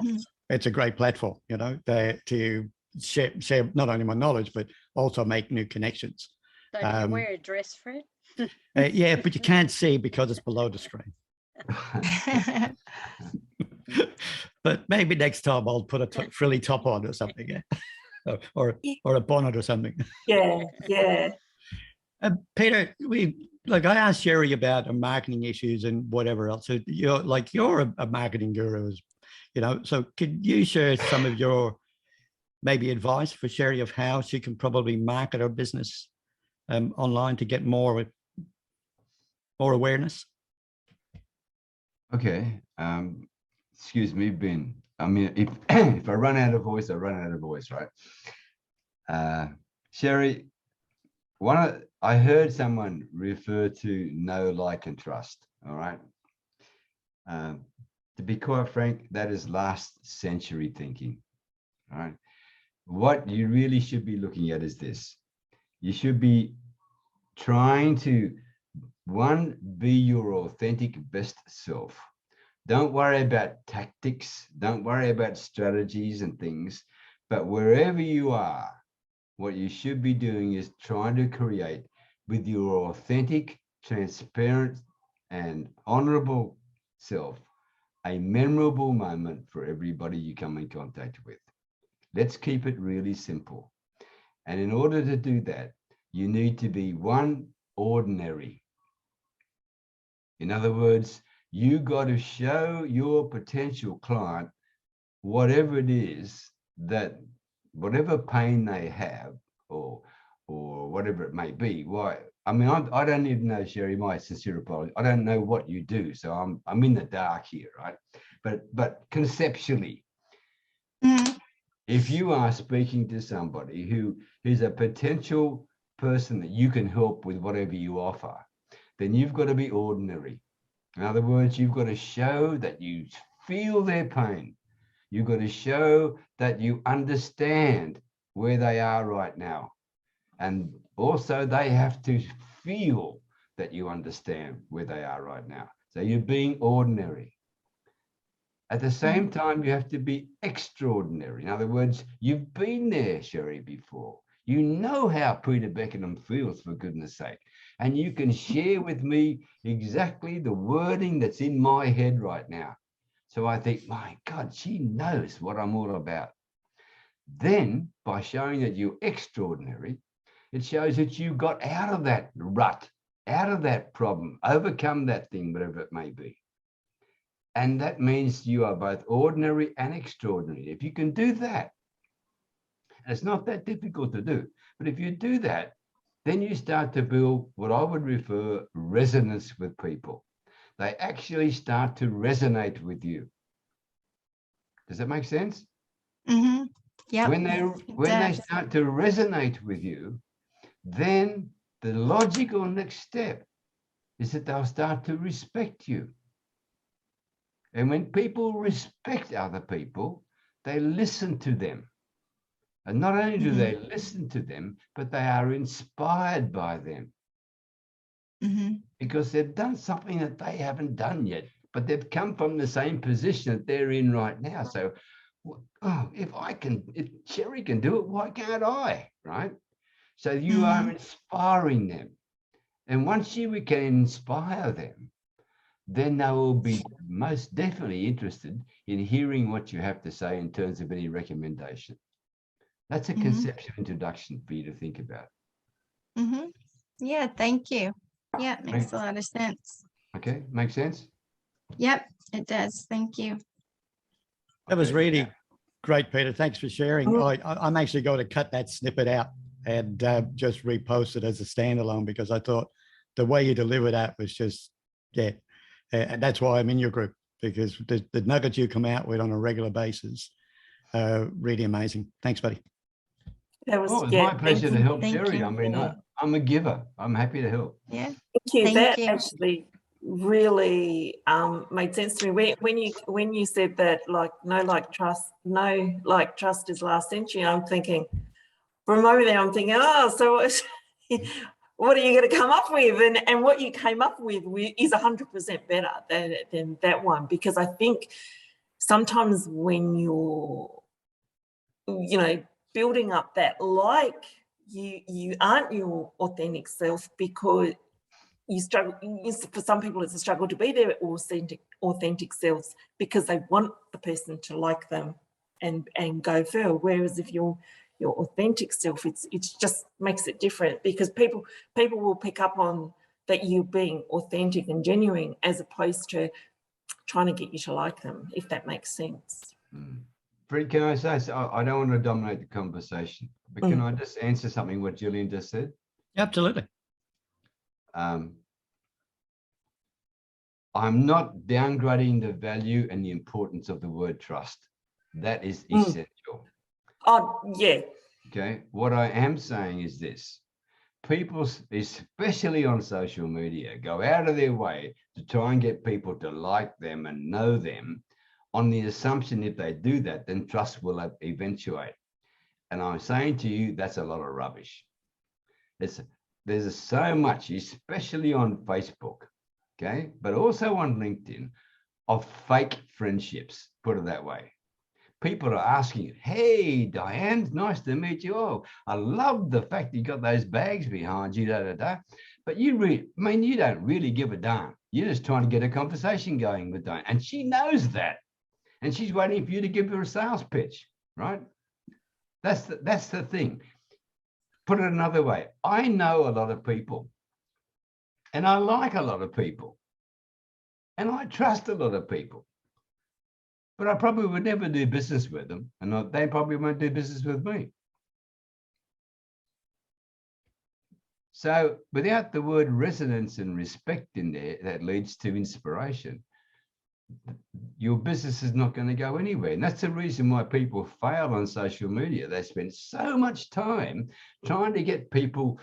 Speaker 1: It's a great platform, you know, to share not only my knowledge, but also make new connections.
Speaker 3: So do you wear a dress, Fred?
Speaker 1: Yeah, but you can't see because it's below the screen. But maybe next time I'll put a frilly top on or something, yeah? or a bonnet or something.
Speaker 4: Yeah, yeah.
Speaker 1: Peter, I asked Sherry about marketing issues and whatever else. So you're a marketing guru, you know. So could you share some of your maybe advice for Sherry of how she can probably market her business online to get more awareness?
Speaker 5: Okay. Excuse me, Ben. I mean, if if I run out of voice, I run out of voice, right? Sherry, I heard someone refer to know, like, and trust. All right. To be quite frank, that is last century thinking. All right. What you really should be looking at is this. You should be trying to, one, be your authentic best self. Don't worry about tactics. Don't worry about strategies and things. But wherever you are, what you should be doing is trying to create, with your authentic, transparent, and honorable self, a memorable moment for everybody you come in contact with. Let's keep it really simple. And in order to do that, you need to be, one, ordinary. In other words, you got to show your potential client whatever it is, that whatever pain they have, or whatever it may be. Why? I mean, I don't even know, Sherry, my sincere apology. I don't know what you do, so I'm in the dark here, right? But conceptually, if you are speaking to somebody who's a potential person that you can help with whatever you offer, then you've got to be ordinary. In other words, you've got to show that you feel their pain. You've got to show that you understand where they are right now. And also they have to feel that you understand where they are right now. So you're being ordinary. At the same time, you have to be extraordinary. In other words, you've been there, Sherry, before. You know how Peter Beckenham feels, for goodness sake. And you can share with me exactly the wording that's in my head right now. So I think, my God, she knows what I'm all about. Then, by showing that you're extraordinary, it shows that you got out of that rut, out of that problem, overcome that thing, whatever it may be. And that means you are both ordinary and extraordinary. If you can do that, and it's not that difficult to do, but if you do that, then you start to build what I would refer resonance with people. They actually start to resonate with you. Does that make sense?
Speaker 2: Mm-hmm. Yeah.
Speaker 5: When they start to resonate with you, then the logical next step is that they'll start to respect you. And when people respect other people, they listen to them. And not only do they listen to them, but they are inspired by them. Because they've done something that they haven't done yet, but they've come from the same position that they're in right now. So, oh, if Sherry can do it, why can't I, right? So you are inspiring them. And once you can inspire them, then they will be most definitely interested in hearing what you have to say in terms of any recommendation. That's a conceptual introduction for you to think about.
Speaker 2: Yeah, thank you. Yeah, it makes a lot of sense.
Speaker 5: Okay, makes sense?
Speaker 2: Yep, it does. Thank you.
Speaker 1: That was really great, Peter. Thanks for sharing. I'm actually going to cut that snippet out and just repost it as a standalone, because I thought the way you delivered that was just, yeah. And that's why I'm in your group, because the nuggets you come out with on a regular basis are really amazing. Thanks, buddy.
Speaker 4: That was,
Speaker 5: Oh, it's
Speaker 4: yeah,
Speaker 5: my pleasure to help,
Speaker 2: Thank
Speaker 5: Jerry.
Speaker 2: you.
Speaker 5: I mean,
Speaker 4: Yeah.
Speaker 5: I'm a giver. I'm happy to help.
Speaker 2: Yeah.
Speaker 4: Thank you.
Speaker 2: Thank
Speaker 4: That
Speaker 2: you.
Speaker 4: actually really made sense to me. When you said that, like, no like trust is last century, I'm thinking, from over there, I'm thinking, oh, so what are you going to come up with? And what you came up with is 100% better than that one, because I think sometimes when you're, building up that, like, you aren't your authentic self, because you struggle. For some people, it's a struggle to be their authentic selves, because they want the person to like them and go further. Whereas if you're your authentic self, it's just makes it different, because people will pick up on that you being authentic and genuine, as opposed to trying to get you to like them, if that makes sense.
Speaker 5: Fred, can I say, I don't want to dominate the conversation, but can I just answer something what Gillian just said?
Speaker 1: Absolutely.
Speaker 5: I'm not downgrading the value and the importance of the word trust. That is essential.
Speaker 4: Oh, yeah.
Speaker 5: Okay. What I am saying is this: people, especially on social media, go out of their way to try and get people to like them and know them, on the assumption if they do that, then trust will eventuate. And I'm saying to you, that's a lot of rubbish. There's so much, especially on Facebook, okay, but also on LinkedIn, of fake friendships, put it that way. People are asking, hey, Diane, nice to meet you. Oh, I love the fact you got those bags behind you, But you don't really give a damn. You're just trying to get a conversation going with Diane. And she knows that. And she's waiting for you to give her a sales pitch, right? That's the thing. Put it another way. I know a lot of people, and I like a lot of people, and I trust a lot of people. But I probably would never do business with them, and they probably won't do business with me. So without the word resonance and respect in there, that leads to inspiration. Your business is not going to go anywhere. And that's the reason why people fail on social media. They spend so much time trying to get people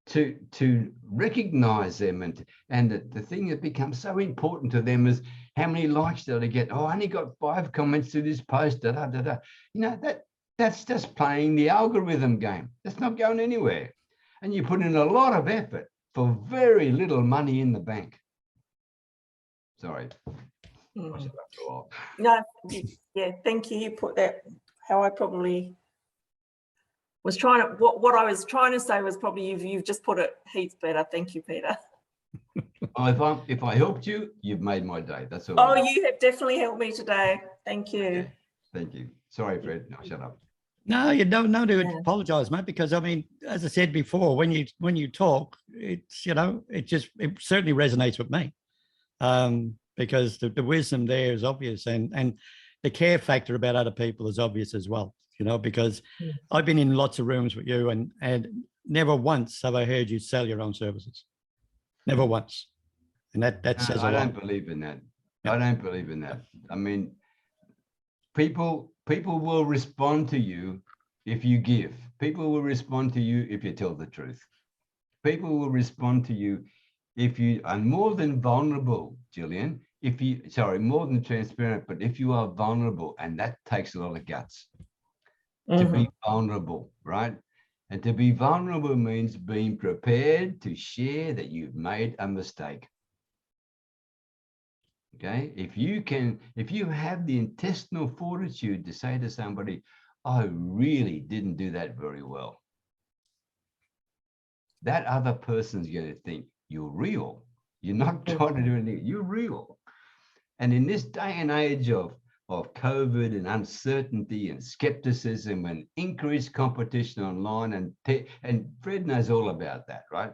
Speaker 5: to recognize them, and the thing that becomes so important to them is how many likes do they get. Oh, I only got 5 comments to this post. That's just playing the algorithm game. That's not going anywhere. And you put in a lot of effort for very little money in the bank. Sorry.
Speaker 4: No, yeah, thank you. You put that how I probably was trying to, what I was trying to say was probably you've just put it heaps better. Thank you, Peter.
Speaker 5: If I helped you, you've made my day. That's all.
Speaker 4: Oh, you have definitely helped me today. Thank you.
Speaker 5: Okay. Thank you. Sorry, Fred. No, shut up.
Speaker 1: No, you don't know to apologize, mate, because I mean, as I said before, when you talk, it's, it certainly resonates with me. Because the wisdom there is obvious, and the care factor about other people is obvious as well, because I've been in lots of rooms with you, and never once have I heard you sell your own services. Never once. And that says a lot.
Speaker 5: I don't believe in that. Yep. I don't believe in that. I mean, people will respond to you if you give. People will respond to you if you tell the truth. People will respond to you if you are more than vulnerable, Gillian, more than transparent, but if you are vulnerable, and that takes a lot of guts to be vulnerable, right? And to be vulnerable means being prepared to share that you've made a mistake. Okay, if you have the intestinal fortitude to say to somebody, I really didn't do that very well, that other person's going to think you're real. You're not trying to do anything, you're real. And in this day and age of COVID and uncertainty and skepticism and increased competition online, and Fred knows all about that, right?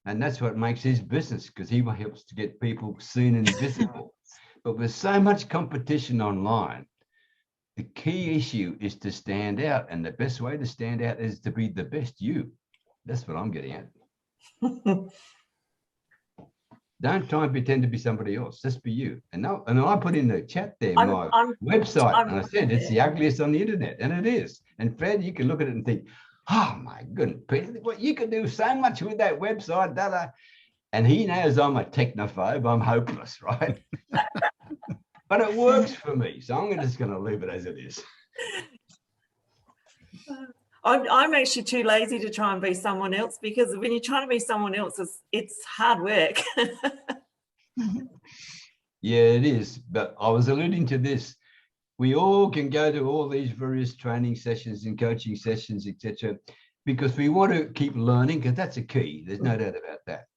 Speaker 5: And that's what makes his business, because he helps to get people seen and visible. But with so much competition online, the key issue is to stand out. And the best way to stand out is to be the best you. That's what I'm getting at. Don't try and pretend to be somebody else. Just be you. And now, and I put in the chat there
Speaker 4: I'm-
Speaker 5: my
Speaker 4: I'm-
Speaker 5: website,
Speaker 4: I'm-
Speaker 5: and I said it's the ugliest on the internet, and it is. And Fred, you can look at it and think, oh my goodness, Peter, what you can do so much with that website, and he knows I'm a technophobe. I'm hopeless, right? But it works for me, so I'm just going to leave it as it is.
Speaker 4: I'm actually too lazy to try and be someone else, because when you're trying to be someone else, it's hard work.
Speaker 5: Yeah, it is. But I was alluding to this. We all can go to all these various training sessions and coaching sessions, etc., because we want to keep learning, because that's a key. There's no doubt about that.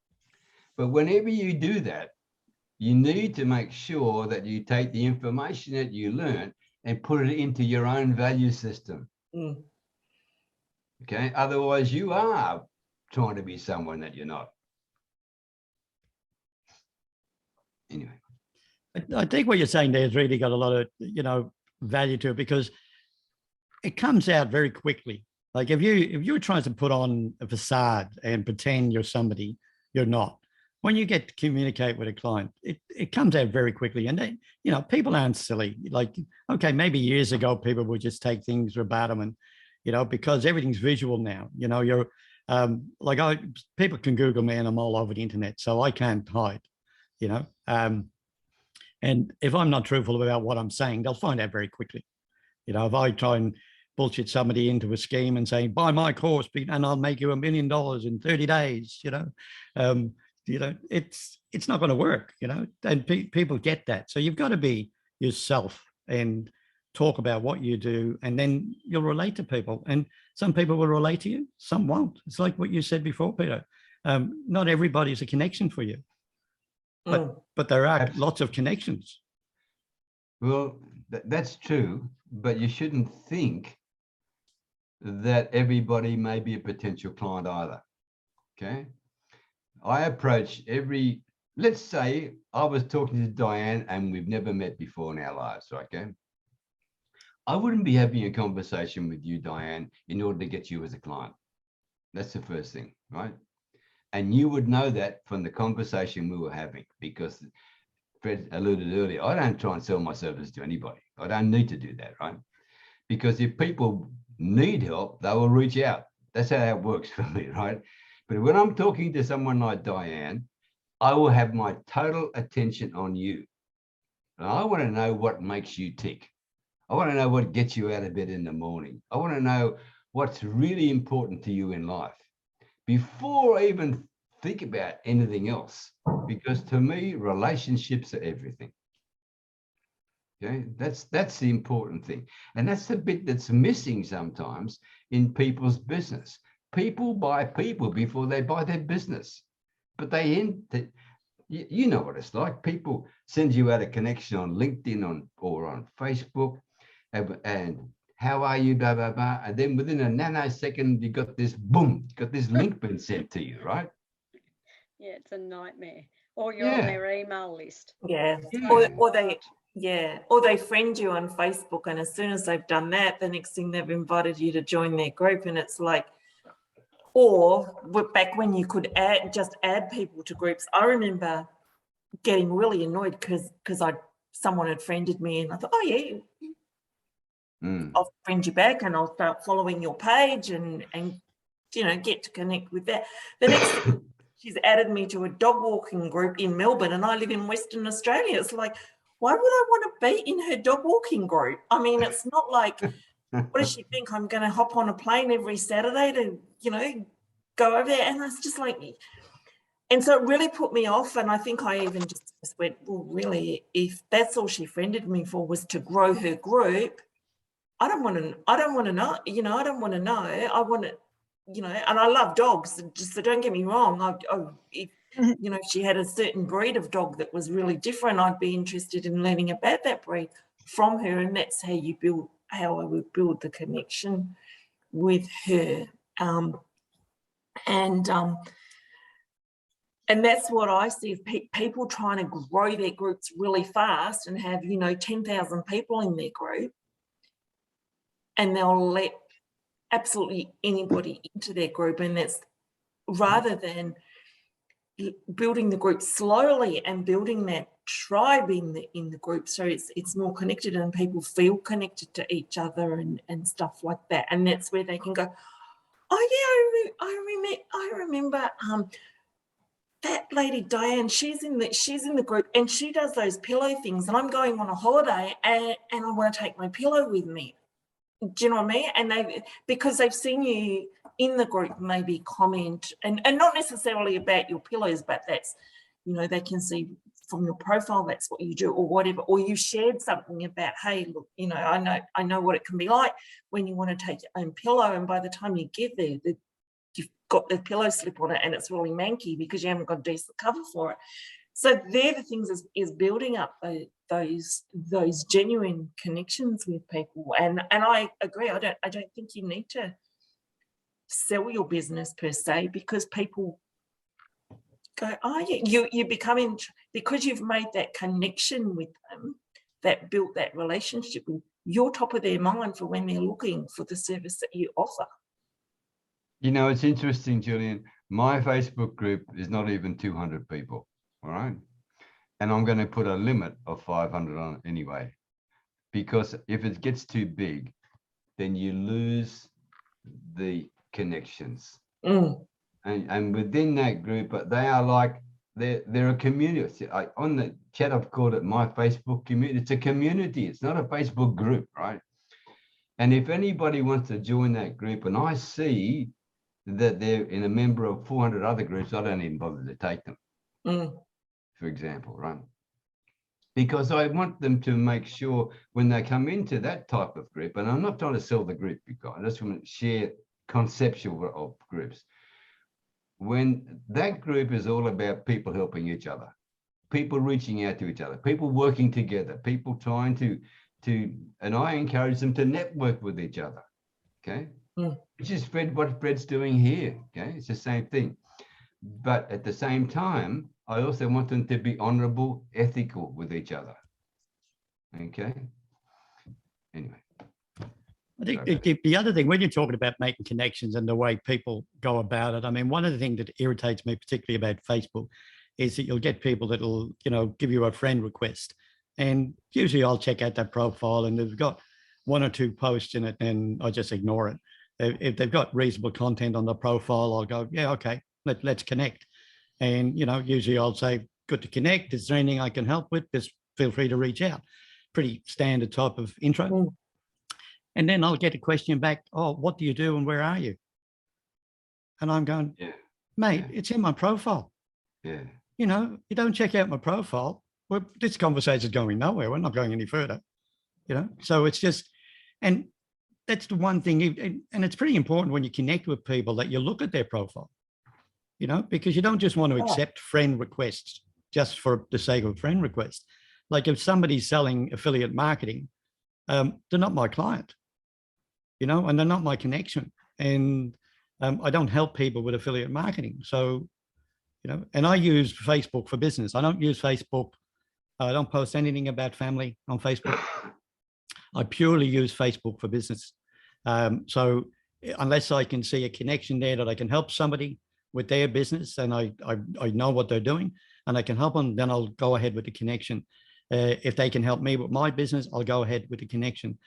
Speaker 5: But whenever you do that, you need to make sure that you take the information that you learn and put it into your own value system.
Speaker 4: Mm.
Speaker 5: Okay. Otherwise, you are trying to be someone that you're not. Anyway.
Speaker 1: I think what you're saying there has really got a lot of, value to it, because it comes out very quickly. Like if you're trying to put on a facade and pretend you're somebody, you're not. When you get to communicate with a client, it comes out very quickly. And they, people aren't silly. Like, okay, maybe years ago, people would just take things verbatim and, because everything's visual now, you're people can Google me and I'm all over the internet, so I can't hide, and if I'm not truthful about what I'm saying, they'll find out very quickly. If I try and bullshit somebody into a scheme and say, buy my course and I'll make you $1 million in 30 days, it's not going to work, and people get that. So you've got to be yourself and talk about what you do, and then you'll relate to people. And some people will relate to you, some won't. It's like what you said before, Peter. Not everybody's a connection for you, but there are lots of connections.
Speaker 5: Well, that's true, but you shouldn't think that everybody may be a potential client either. Okay. I approach let's say I was talking to Diane and we've never met before in our lives, okay? I wouldn't be having a conversation with you, Diane, in order to get you as a client. That's the first thing, right? And you would know that from the conversation we were having, because Fred alluded earlier, I don't try and sell my service to anybody. I don't need to do that, right? Because if people need help, they will reach out. That's how it works for me, right? But when I'm talking to someone like Diane, I will have my total attention on you. And I want to know what makes you tick. I want to know what gets you out of bed in the morning. I want to know what's really important to you in life before I even think about anything else. Because to me, relationships are everything. Okay, that's the important thing. And that's the bit that's missing sometimes in people's business. People buy people before they buy their business. But you know what it's like. People send you out a connection on LinkedIn or on Facebook, and how are you, blah, blah, blah. And then within a nanosecond, you got this, boom, got this link being sent to you, right?
Speaker 3: Yeah, it's a nightmare. Or you're on their email list.
Speaker 4: Yeah. Or they friend you on Facebook, and as soon as they've done that, the next thing they've invited you to join their group, and it's like, or back when you could just add people to groups. I remember getting really annoyed because someone had friended me, and I thought, oh yeah, I'll friend you back and I'll start following your page and get to connect with that. The next thing, she's added me to a dog walking group in Melbourne, and I live in Western Australia. It's like, why would I want to be in her dog walking group? I mean, it's not like, what does she think? I'm going to hop on a plane every Saturday to, go over there? And it's just like, and so it really put me off. And I think I even just went, well, really, if that's all she friended me for was to grow her group, I don't want to know, I don't want to know. I want to, and I love dogs, just so don't get me wrong. If she had a certain breed of dog that was really different, I'd be interested in learning about that breed from her. And that's how I would build the connection with her. And that's what I see, people trying to grow their groups really fast and have, 10,000 people in their group, and they'll let absolutely anybody into their group. And that's rather than, building the group slowly and building that tribe in the group, so it's more connected and people feel connected to each other and stuff like that. And that's where they can go, oh yeah, I remember that lady Diane, she's in the group and she does those pillow things, and I'm going on a holiday and I want to take my pillow with me. Do you know what I mean? And because they've seen you in the group maybe comment and not necessarily about your pillows, but that's, you know, they can see from your profile that's what you do or whatever, or you shared something about, hey, look, you know, I know what it can be like when you want to take your own pillow, and by the time you get there, you've got the pillow slip on it and it's really manky because you haven't got a decent cover for it. So they're the things is building up those genuine connections with people. And I agree. I don't think you need to sell your business per se, because people go, oh yeah, you become because you've made that connection with them, that built that relationship with, you're top of their mind for when they're looking for the service that you offer.
Speaker 5: You know, it's interesting, Julian. My Facebook group is not even 200 people. All right. And I'm going to put a limit of 500 on it anyway, because if it gets too big, then you lose the connections. And within that group, they are like, they're a community. On the chat, I've called it my Facebook community. It's a community. It's not a Facebook group, right? And if anybody wants to join that group, and I see that they're in a member of 400 other groups, I don't even bother to take them. For example, right? Because I want them to make sure when they come into that type of group, and I'm not trying to sell the group, because I just want to share conceptual of groups. When that group is all about people helping each other, people reaching out to each other, people working together, people trying to, and I encourage them to network with each other, okay? Which is what Fred's doing here, okay? It's the same thing. But at the same time, I also want them to be honorable, ethical with each other. Okay. Anyway.
Speaker 1: I think the other thing, when you're talking about making connections and the way people go about it, I mean, one of the things that irritates me particularly about Facebook is that you'll get people that'll, you know, give you a friend request. And usually I'll check out that profile and they've got one or two posts in it and I just ignore it. If they've got reasonable content on the profile, I'll go, yeah, okay, let's connect. And, you know, usually I'll say, good to connect. Is there anything I can help with? Just feel free to reach out. Pretty standard type of intro. And then I'll get a question back. Oh, what do you do and where are you? And I'm going, mate, it's in my profile. You know, you don't check out my profile. Well, this conversation is going nowhere. We're not going any further, you know? So it's just, and that's the one thing, and it's pretty important when you connect with people that you look at their profile. You know, because you don't just want to accept friend requests just for the sake of friend requests. Like if somebody's selling affiliate marketing, they're not my client, you know, and they're not my connection. And I don't help people with affiliate marketing. So, you know, and I use Facebook for business. I don't use Facebook. I don't post anything about family on Facebook. I purely use Facebook for business. So unless I can see a connection there that I can help somebody with their business and I know what they're doing and I can help them, then I'll go ahead with the connection. If they can help me with my business, I'll go ahead with the connection.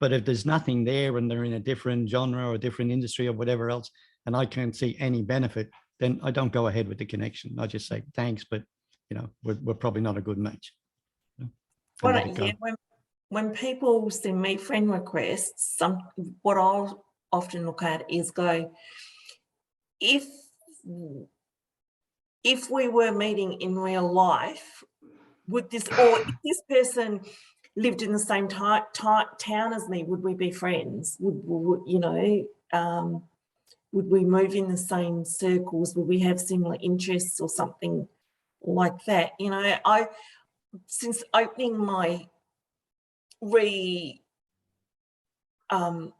Speaker 1: But if there's nothing there and they're in a different genre or a different industry or whatever else, and I can't see any benefit, then I don't go ahead with the connection. I just say, thanks, but you know, we're probably not a good match.
Speaker 4: Well, when people send me friend requests, what I'll often look at is go, if we were meeting in real life, would this, or if this person lived in the same town as me, would we be friends? Would you know, would we move in the same circles? Would we have similar interests or something like that? You know, since opening my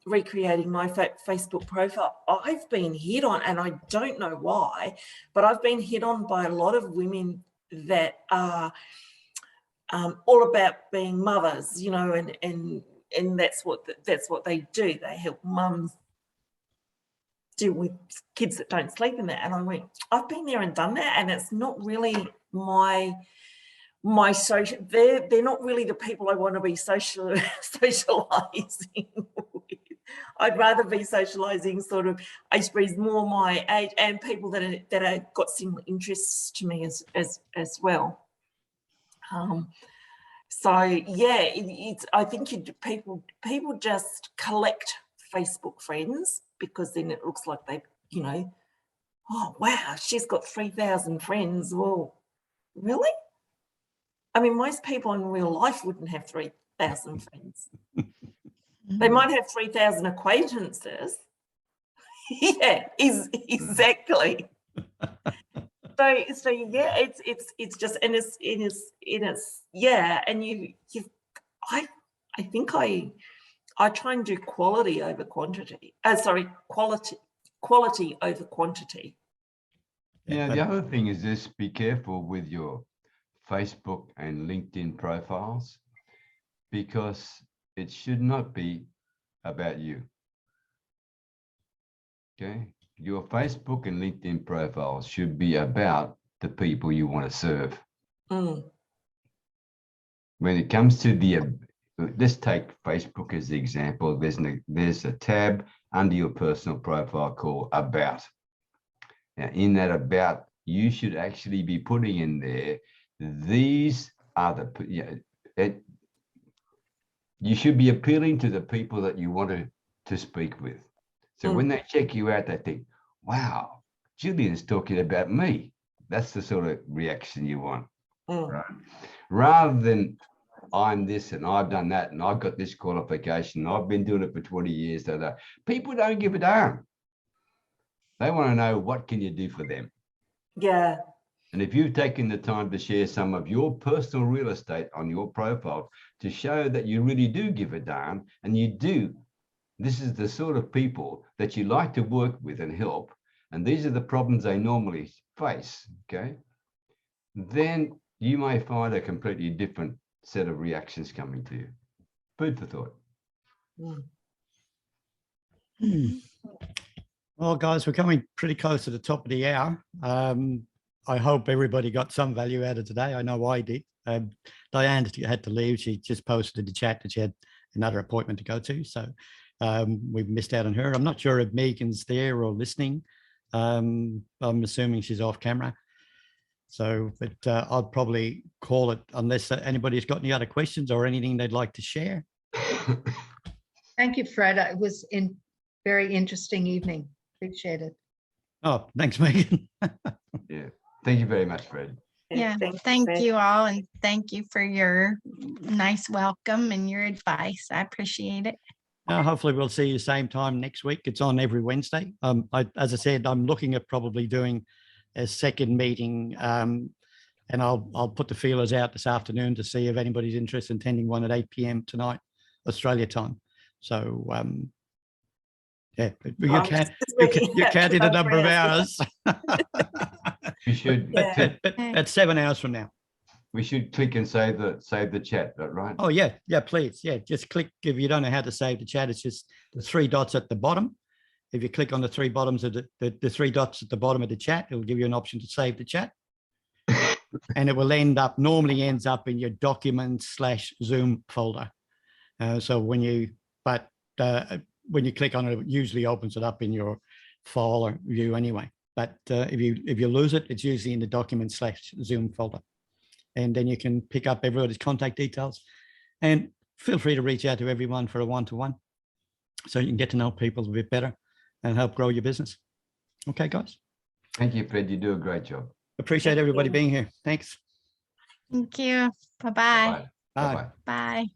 Speaker 4: recreating my Facebook profile, I've been hit on, and I don't know why, but I've been hit on by a lot of women that are all about being mothers, you know, and that's what they do. They help mums deal with kids that don't sleep in there. And I went, I've been there and done that, and it's not really my social. They're not really the people I want to be socializing with. I'd rather be socializing sort of age groups more my age and people that are got similar interests to me as well. So yeah, I think people just collect Facebook friends because then it looks like they, you know, oh wow, she's got 3,000 friends. Well, really? I mean, most people in real life wouldn't have 3,000 friends. They might have 3,000 acquaintances. Yeah, exactly. So yeah, it's just, and it's yeah, and I think I try and do quality over quantity. Quality over quantity.
Speaker 5: Yeah, the other thing is this: be careful with your Facebook and LinkedIn profiles, because it should not be about you. Okay, your Facebook and LinkedIn profiles should be about the people you want to serve. When it comes to let's take Facebook as the example. There's a tab under your personal profile called About. Now, in that About, you should actually be putting in there, these are you should be appealing to the people that you want to speak with. So when they check you out, they think, wow, Julian's talking about me. That's the sort of reaction you want, right? Rather than I'm this and I've done that and I've got this qualification, I've been doing it for 20 years. So people don't give a damn. They want to know, what can you do for them?
Speaker 4: Yeah.
Speaker 5: And if you've taken the time to share some of your personal real estate on your profile to show that you really do give a damn, and you do, this is the sort of people that you like to work with and help, and these are the problems they normally face, okay, then you may find a completely different set of reactions coming to you. Food for thought.
Speaker 1: Well, guys, we're coming pretty close to the top of the hour. I hope everybody got some value out of today. I know I did. Diane had to leave. She just posted in the chat that she had another appointment to go to. So we've missed out on her. I'm not sure if Megan's there or listening. I'm assuming she's off camera. So, but I'll probably call it unless anybody's got any other questions or anything they'd like to share.
Speaker 6: Thank you, Fred. It was a very interesting evening. Appreciate it.
Speaker 1: Oh, thanks, Megan.
Speaker 5: Yeah. Thank you very much, Fred.
Speaker 2: Yeah, thank you all, and thank you for your nice welcome and your advice. I appreciate it.
Speaker 1: Hopefully we'll see you same time next week. It's on every Wednesday. As I said, I'm looking at probably doing a second meeting, and I'll put the feelers out this afternoon to see if anybody's interested in attending one at 8 p.m. tonight, Australia time. So yeah, you counted the number of hours.
Speaker 5: We should.
Speaker 1: At 7 hours from now.
Speaker 5: We should click and save the chat, right?
Speaker 1: Oh yeah, please, yeah. Just click. If you don't know how to save the chat, it's just the three dots at the bottom. If you click on the three bottoms of the three dots at the bottom of the chat, it will give you an option to save the chat, and it will normally ends up in your documents/Zoom folder. So when you click on it, it usually opens it up in your file or view anyway. But if you lose it, it's usually in the documents/Zoom folder. And then you can pick up everybody's contact details, and feel free to reach out to everyone for a one-to-one so you can get to know people a bit better and help grow your business. Okay, guys.
Speaker 5: Thank you, Fred. You do a great job.
Speaker 1: Appreciate everybody being here. Thanks.
Speaker 2: Thank you. Bye-bye.
Speaker 5: Bye.
Speaker 2: Bye.